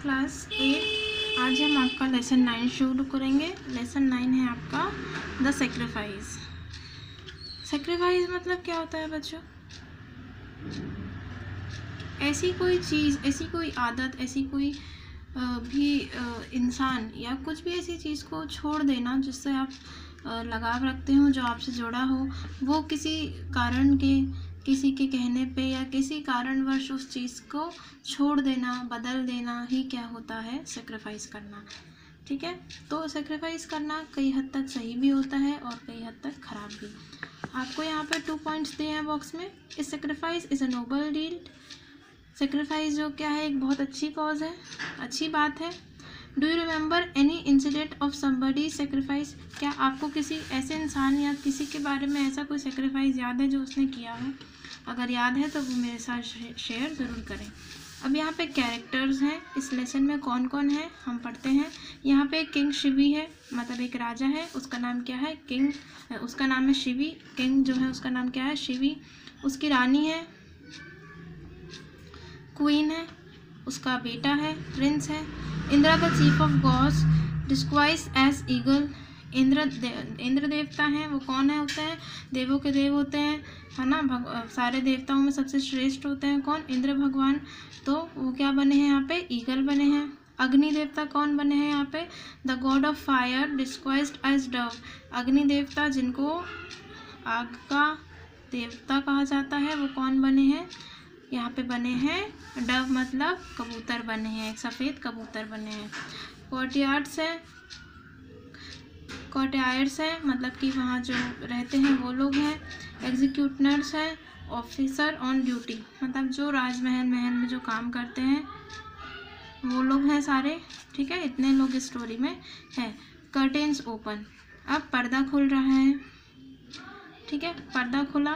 Class 8। आज हम आपका लेसन 9 शुरू करेंगे। लेसन 9 है आपका द सेक्रीफाइस। सेक्रीफाइस मतलब क्या होता है बच्चों? ऐसी कोई चीज़, ऐसी कोई आदत, ऐसी कोई भी इंसान या कुछ भी ऐसी चीज़ को छोड़ देना जिससे आप लगाव रखते हो, जो आपसे जुड़ा हो, वो किसी कारण के, किसी के कहने पे या किसी कारणवश उस चीज़ को छोड़ देना, बदल देना ही क्या होता है? सेक्रीफाइस करना। ठीक है, तो सेक्रीफाइस करना कई हद तक सही भी होता है और कई हद तक खराब भी। आपको यहाँ पे 2 पॉइंट्स दिए हैं बॉक्स में। इस sacrifice is a noble deed. Sacrifice जो क्या है, एक बहुत अच्छी कॉज है, अच्छी बात है। Do you remember any incident of somebody sacrifice? क्या आपको किसी ऐसे इंसान या किसी के बारे में ऐसा कोई सेक्रीफाइस याद है जो उसने किया हो? अगर याद है तो वो मेरे साथ शेयर ज़रूर करें। अब यहाँ पे कैरेक्टर्स हैं इस लेसन में, कौन कौन है हम पढ़ते हैं। यहाँ पे किंग शिवी है, मतलब एक राजा है, उसका नाम क्या है? किंग, उसका नाम है शिवी। किंग जो है उसका नाम क्या है? शिवी। उसकी रानी है, क्वीन है, उसका बेटा है, प्रिंस है। Indra the chief of gods described as eagle. Indra देवता हैं, वो कौन है होते हैं? देवों के देव होते हैं, है ना। सारे देवताओं में सबसे श्रेष्ठ होते हैं कौन? इंद्र भगवान। तो वो क्या बने हैं यहाँ पे? ईगल बने हैं। अग्नि देवता कौन बने हैं यहाँ पे? The god of fire described as dove. Agni देवता जिनको आग का देवता कहा जाता है, वो कौन बने हैं? यहाँ पे बने हैं डव, मतलब कबूतर बने हैं, एक सफ़ेद कबूतर बने हैं। कॉर्टियर्स है, मतलब कि वहाँ जो रहते हैं वो लोग हैं। एग्जीक्यूटर्स है, ऑफिसर ऑन ड्यूटी, मतलब जो राजमहल में जो काम करते हैं वो लोग हैं सारे। ठीक है, इतने लोग इस स्टोरी में हैं। कर्टेन्स ओपन, अब पर्दा खुल रहा है। ठीक है, पर्दा खुला,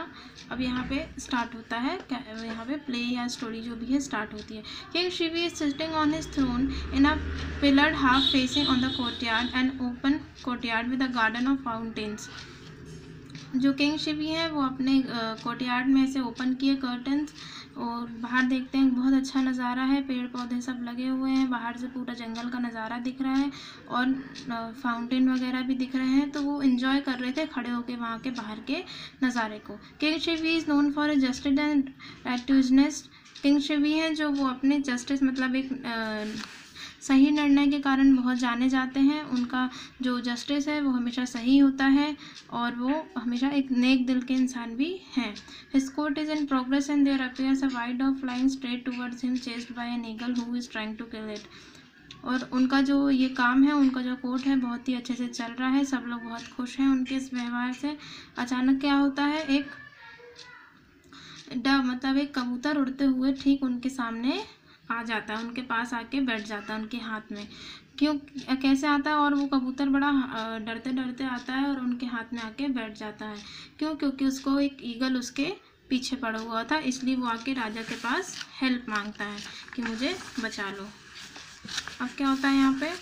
अब यहाँ पे स्टार्ट होता है, यहाँ पे प्ले या स्टोरी जो भी है स्टार्ट होती है। King Shivi is sitting on his throne in a pillared hall facing on the courtyard and open courtyard with a garden of fountains. जो किंग शिवी है वो अपने कोर्टयार्ड में ऐसे ओपन किए कर्टन्स, और बाहर देखते हैं बहुत अच्छा नज़ारा है, पेड़ पौधे सब लगे हुए हैं, बाहर से पूरा जंगल का नज़ारा दिख रहा है और फाउंटेन वगैरह भी दिख रहे हैं। तो वो इन्जॉय कर रहे थे खड़े होके वहाँ के बाहर के नज़ारे को। King Shivi is known for justice and righteousness. King Shivi हैं जो वो अपने जस्टिस, मतलब एक सही निर्णय के कारण बहुत जाने जाते हैं। उनका जो जस्टिस है वो हमेशा सही होता है और वो हमेशा एक नेक दिल के इंसान भी हैं। His court is in progress and there appears a white dove flying straight towards him chased by an eagle who is trying to kill it. और उनका जो ये काम है, उनका जो कोर्ट है बहुत ही अच्छे से चल रहा है, सब लोग बहुत खुश हैं उनके इस व्यवहार से। अचानक क्या होता है, एक डव, मतलब एक कबूतर उड़ते हुए ठीक उनके सामने आ जाता है, उनके पास आके बैठ जाता है उनके हाथ में। क्यों, कैसे आता है? और वो कबूतर बड़ा डरते डरते आता है और उनके हाथ में आके बैठ जाता है। क्यों? क्योंकि उसको एक ईगल उसके पीछे पड़ा हुआ था, इसलिए वो आके राजा के पास हेल्प मांगता है कि मुझे बचा लो। अब क्या होता है यहाँ पे?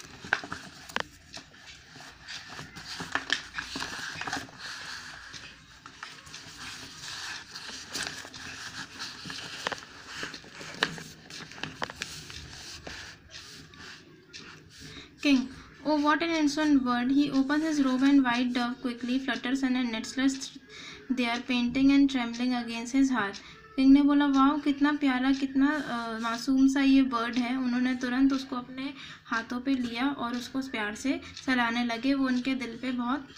King, oh what an innocent bird! He opens his robe and white dove quickly flutters and nestles there, painting and trembling against his heart. King ने बोला, वाह कितना प्यारा, कितना मासूम सा ये बर्ड है। उन्होंने तुरंत उसको अपने हाथों पे लिया और उसको प्यार से सराहने लगे। वो उनके दिल पे बहुत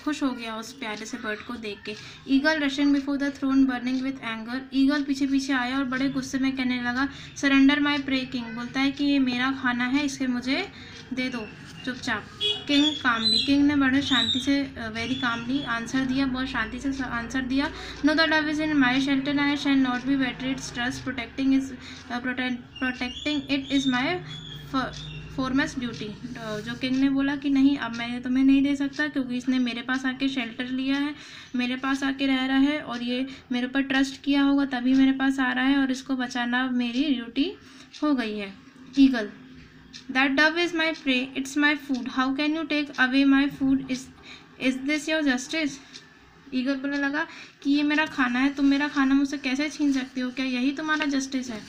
खुश हो गया उस प्यारे से बर्ड को देख के। Eagle rushing before the throne burning with anger, eagle पीछे पीछे आया और बड़े गुस्से में कहने लगा, सरेंडर माई प्रे। किंग बोलता है कि ये मेरा खाना है, इसे मुझे दे दो चुपचाप। किंग कामली, किंग ने बड़े शांति से, वेरी कामली आंसर दिया, बहुत शांति से आंसर दिया। Know the Dove is in my shelter, I shall not be better it's trust, protecting it is my foremost duty. जो किंग ने बोला कि नहीं, अब मैं तुम्हें नहीं दे सकता क्योंकि इसने मेरे पास आके शेल्टर लिया है, मेरे पास आके रह रहा है और ये मेरे ऊपर ट्रस्ट किया होगा तभी मेरे पास आ रहा है और इसको बचाना मेरी ड्यूटी हो गई है। Eagle, that dove is my prey, it's my food, how can you take away my food, is this your justice? Eagle बोलने लगा कि ये मेरा खाना है, तुम मेरा खाना मुझसे कैसे छीन सकती हो, क्या यही तुम्हारा जस्टिस है?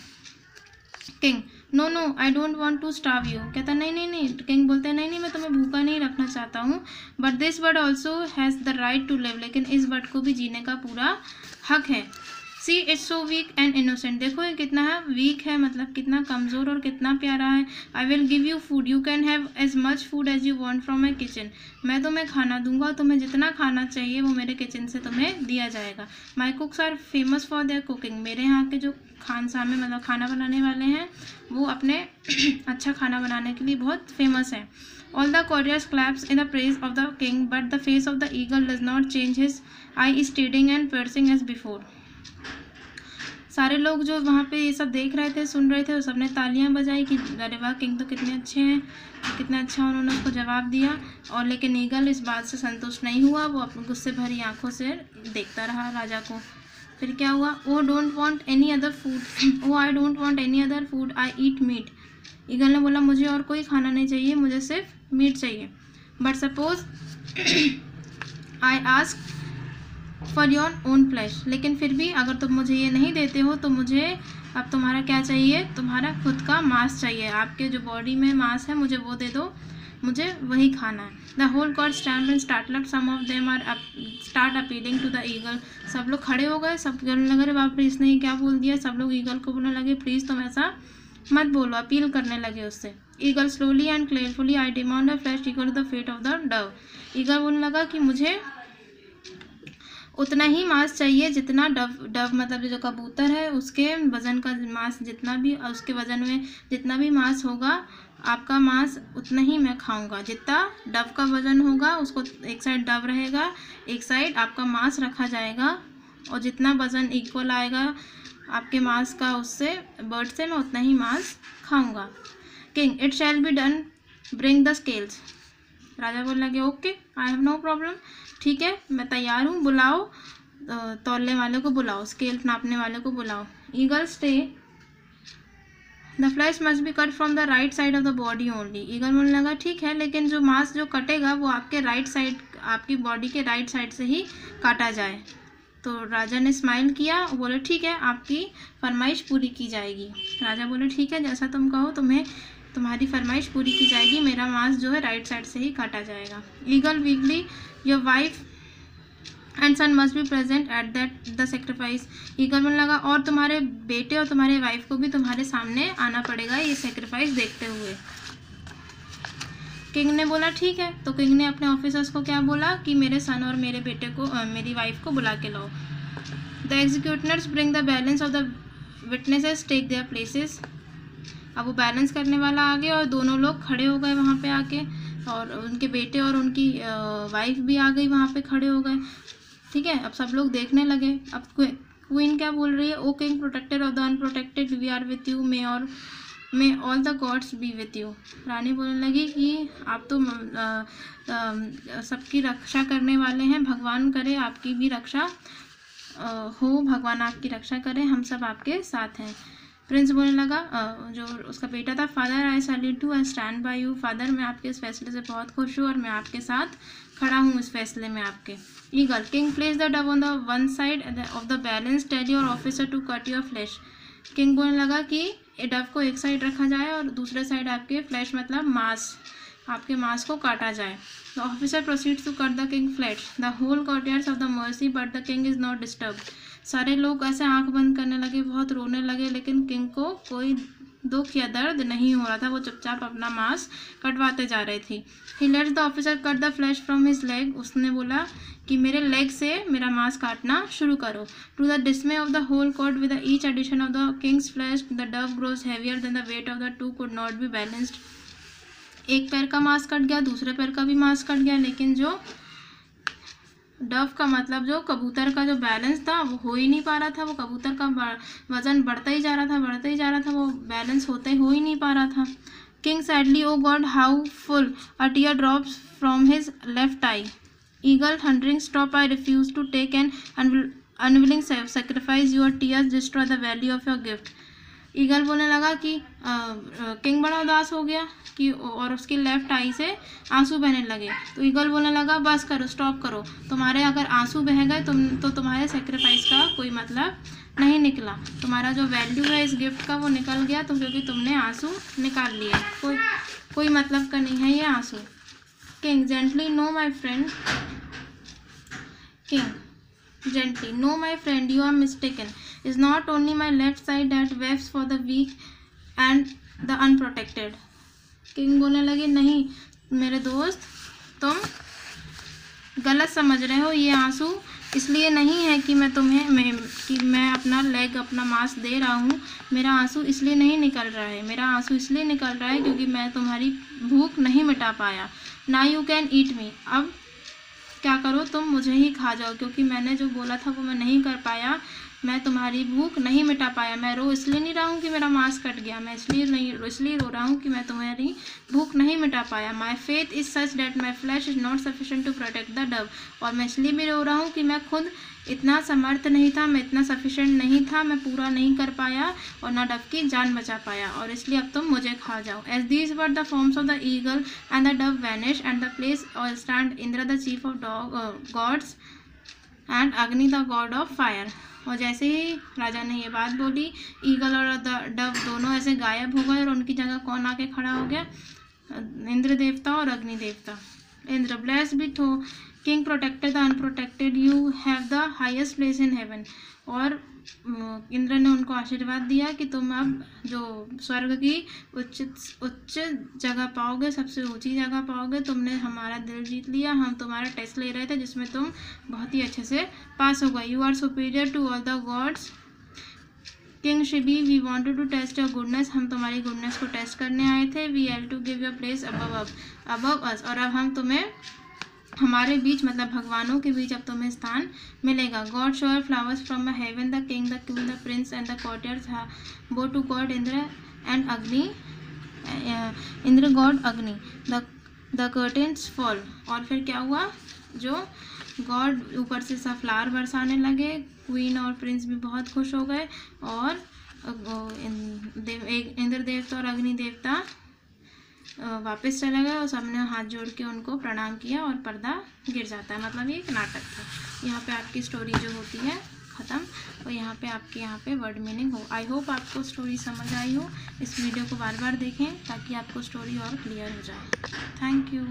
King, no no I don't want to starve you. कहता नहीं नहीं नहीं, किंग बोलते हैं नहीं नहीं मैं तुम्हें भूखा नहीं रखना चाहता हूँ, but this bird also has the right to live, लेकिन इस बर्ड को भी जीने का पूरा हक है। See it's so weak and innocent, देखो ये कितना है वीक है, मतलब कितना कमज़ोर और कितना प्यारा है। I will give you food, you can have as much food as you want from my kitchen, मैं तुम्हें खाना दूंगा, तुम्हें जितना खाना चाहिए वो मेरे किचन से तुम्हें दिया जाएगा। My cooks are famous for their cooking, मेरे यहाँ के जो खानसामे मतलब खाना बनाने वाले हैं वो अपने अच्छा खाना बनाने के लिए बहुत फेमस है। All the courtiers claps in the praise of the king, but the face of the eagle does not change, his eye steading and piercing as before. सारे लोग जो वहाँ पे ये सब देख रहे थे, सुन रहे थे, वो सबने तालियां बजाई कि अरे वाह किंग तो कितने अच्छे हैं, कितना अच्छा उन्होंने उसको जवाब दिया। और लेकिन ईगल इस बात से संतुष्ट नहीं हुआ, वो अपने गुस्से भरी आंखों से देखता रहा राजा को। फिर क्या हुआ, oh don't want any other food, oh I don't want any other food, I eat meat. Eagle ने बोला मुझे और कोई खाना नहीं चाहिए, मुझे सिर्फ मीट चाहिए। But suppose I ask for your own flash, लेकिन फिर भी अगर तुम मुझे ये नहीं देते हो तो मुझे अब तुम्हारा क्या चाहिए, तुम्हारा खुद का मांस चाहिए, आपके जो बॉडी में मांस है मुझे वो दे दो, मुझे वही खाना है। The whole court stamp and startled, some of them are start appealing to the eagle, सब लोग खड़े हो गए, सब कहने लगे बाप रे इसने क्या बोल दिया, सब लोग ईगल को बोलने लगे प्लीज़ तुम ऐसा मत बोलो, अपील करने लगे उससे। Eagle slowly and cheerfully, I demand a flesh equal to the fate of the dove, eagle बोलने लगा कि मुझे उतना ही मांस चाहिए जितना डव मतलब जो कबूतर है उसके वज़न का मांस, जितना भी उसके वज़न में जितना भी मांस होगा आपका मांस उतना ही मैं खाऊंगा, जितना डव का वज़न होगा उसको एक साइड डव रहेगा, एक साइड आपका मांस रखा जाएगा, और जितना वज़न इक्वल आएगा आपके मांस का उससे बर्ड से मैं उतना ही मांस खाऊंगा। King it shall be done, bring the scales, राजा बोलने लगे okay I have no problem, ठीक है मैं तैयार हूँ, बुलाओ तौलने वाले को बुलाओ, स्केल नापने वाले को बुलाओ। Eagle stay, the flash must be cut from the right side of the body only, eagle बोलने लगा ठीक है लेकिन जो मांस जो कटेगा वो आपके राइट साइड, आपकी बॉडी के राइट साइड से ही काटा जाए। तो राजा ने स्माइल किया, बोले ठीक है आपकी फरमाइश पूरी की जाएगी। राजा बोले ठीक है जैसा तुम कहो, तुम्हें तुम्हारी फरमाइश पूरी की जाएगी, मेरा मांस जो है राइट साइड से ही काटा जाएगा। Eagle weakly, your wife and son must be present at that the sacrifice, eagle बोलने लगा और तुम्हारे बेटे और तुम्हारे वाइफ को भी तुम्हारे सामने आना पड़ेगा ये सेक्रीफाइस देखते हुए। किंग ने बोला ठीक है, तो किंग ने अपने ऑफिसर्स को क्या बोला कि मेरे सन और मेरे बेटे को मेरी वाइफ को बुला के लाओ। The executors bring the balance of the witnesses, take their places, अब वो बैलेंस करने वाला आ गया और दोनों लोग खड़े हो गए वहाँ पे आके, और उनके बेटे और उनकी वाइफ भी आ गई वहाँ पे खड़े हो गए। ठीक है, अब सब लोग देखने लगे। अब क्वीन क्या बोल रही है, O king protector of the unprotected, we are with you, may all the gods be with you. रानी बोलने लगी कि आप तो सबकी रक्षा करने वाले हैं, भगवान करे आपकी भी रक्षा हो, भगवान आपकी रक्षा करे, हम सब आपके साथ हैं। प्रिंस बोलने लगा, जो उसका बेटा था, father I salute you, I stand by you, father मैं आपके इस फैसले से बहुत खुश हूँ और मैं आपके साथ खड़ा हूँ इस फैसले में आपके। Eagle, king place the dove on the one side of the balance, tell your officer to cut your flesh. King बोलने लगा कि डव को एक साइड रखा जाए और दूसरे साइड आपके फ्लैश मतलब मांस, आपके मांस को काटा जाए। The officer proceeds to cut the king flesh, the whole courtiers of the mercy, but the king is not disturbed. सारे लोग ऐसे आंख बंद करने लगे, बहुत रोने लगे, लेकिन किंग को कोई दुख या दर्द नहीं हो रहा था, वो चुपचाप अपना मांस कटवाते जा रही थी। He lets the officer cut the flesh from his leg, उसने बोला कि मेरे लेग से मेरा मांस काटना शुरू करो। To the dismay of the whole court, with each addition of the king's flesh the dove grows heavier than the weight of the two could not be balanced. एक पैर का मांस कट गया, दूसरे पैर का भी मांस कट गया, लेकिन जो डव का मतलब जो कबूतर का जो बैलेंस था वो हो ही नहीं पा रहा था, वो कबूतर का वजन बढ़ता ही जा रहा था, बढ़ता ही जा रहा था, वो बैलेंस होते हो ही नहीं पा रहा था। King sadly, oh God how full, a tear drops from his left eye. Eagle thundering, stop, I refuse to take an unwilling sacrifice, your tears destroy the value of your gift। Eagle बोलने लगा कि king बड़ा उदास हो गया कि और उसकी लेफ्ट आई से आंसू बहने लगे। तो ईगल बोलने लगा बस करो, स्टॉप करो, तुम्हारे अगर आंसू बह गए तो तुम्हारे सेक्रीफाइस का कोई मतलब नहीं निकला, तुम्हारा जो वैल्यू है इस गिफ्ट का वो निकल गया, तो क्योंकि तुमने आंसू निकाल लिए, कोई मतलब का नहीं है ये आंसू। King gently no my friend, king gently no my friend you are mistaken, is not only my left side that weeps for the weak and the unprotected। King बोलने लगे नहीं मेरे दोस्त, तुम गलत समझ रहे हो, ये आंसू इसलिए नहीं है कि मैं अपना लेग अपना मांस दे रहा हूँ, मेरा आंसू इसलिए नहीं निकल रहा है, मेरा आंसू इसलिए निकल रहा है क्योंकि मैं तुम्हारी भूख नहीं मिटा पाया। नाउ यू कैन ईट मी, अब क्या करो तुम मुझे ही खा जाओ, क्योंकि मैंने जो बोला था वो मैं नहीं कर पाया, मैं तुम्हारी भूख नहीं मिटा पाया। मैं रो इसलिए नहीं रहा हूँ कि मेरा मांस कट गया, मैं इसलिए रो रहा हूँ कि मैं तुम्हारी भूख नहीं मिटा पाया। My faith is such that my flesh is not sufficient to protect the dove, और मैं इसलिए भी रो रहा हूँ कि मैं खुद इतना समर्थ नहीं था, मैं इतना सफिशेंट नहीं था, मैं पूरा नहीं कर पाया और ना डव की जान बचा पाया, और इसलिए अब तुम मुझे खा जाओ। As these were the forms of the eagle and the dove vanish and the place or stand Indra the chief of gods and Agni the god of fire. और जैसे ही राजा ने ये बात बोली, ईगल और डव दोनों ऐसे गायब हो गए और उनकी जगह कौन आके खड़ा हो गया, इंद्र देवता और अग्नि देवता। इंद्र ब्लेस्ड बी थो king protected the unprotected, you have the highest place in heaven. और इंद्र ने उनको आशीर्वाद दिया कि तुम अब जो स्वर्ग की उच्च जगह पाओगे, सबसे ऊंची जगह पाओगे, तुमने हमारा दिल जीत लिया, हम तुम्हारा टेस्ट ले रहे थे जिसमें तुम बहुत ही अच्छे से पास हो गए। You are superior to all the gods king Shibi, we wanted to test your goodness, हम तुम्हारी गुडनेस को टेस्ट करने आए थे। We have to give your place above us, और अब हम तुम्हें हमारे बीच मतलब भगवानों के बीच अब तुम्हें स्थान मिलेगा। God shower flowers from a heaven, the king the queen the prince and the courtiers bow to god Indra and Agni, Indra god Agni, the curtains fall. और फिर क्या हुआ, जो गॉड ऊपर से सब फ्लावर बरसाने लगे, क्वीन और प्रिंस भी बहुत खुश हो गए, और इंद्र देवता और अग्नि देवता वापस चले गए और सबने हाथ जोड़ के उनको प्रणाम किया और पर्दा गिर जाता है। मतलब ये एक नाटक था। यहाँ पे आपकी स्टोरी जो होती है ख़त्म, और यहाँ पे आपके यहाँ पे वर्ड मीनिंग हो। आई होप आपको स्टोरी समझ आई हो। इस वीडियो को बार बार देखें ताकि आपको स्टोरी और क्लियर हो जाए। Thank you.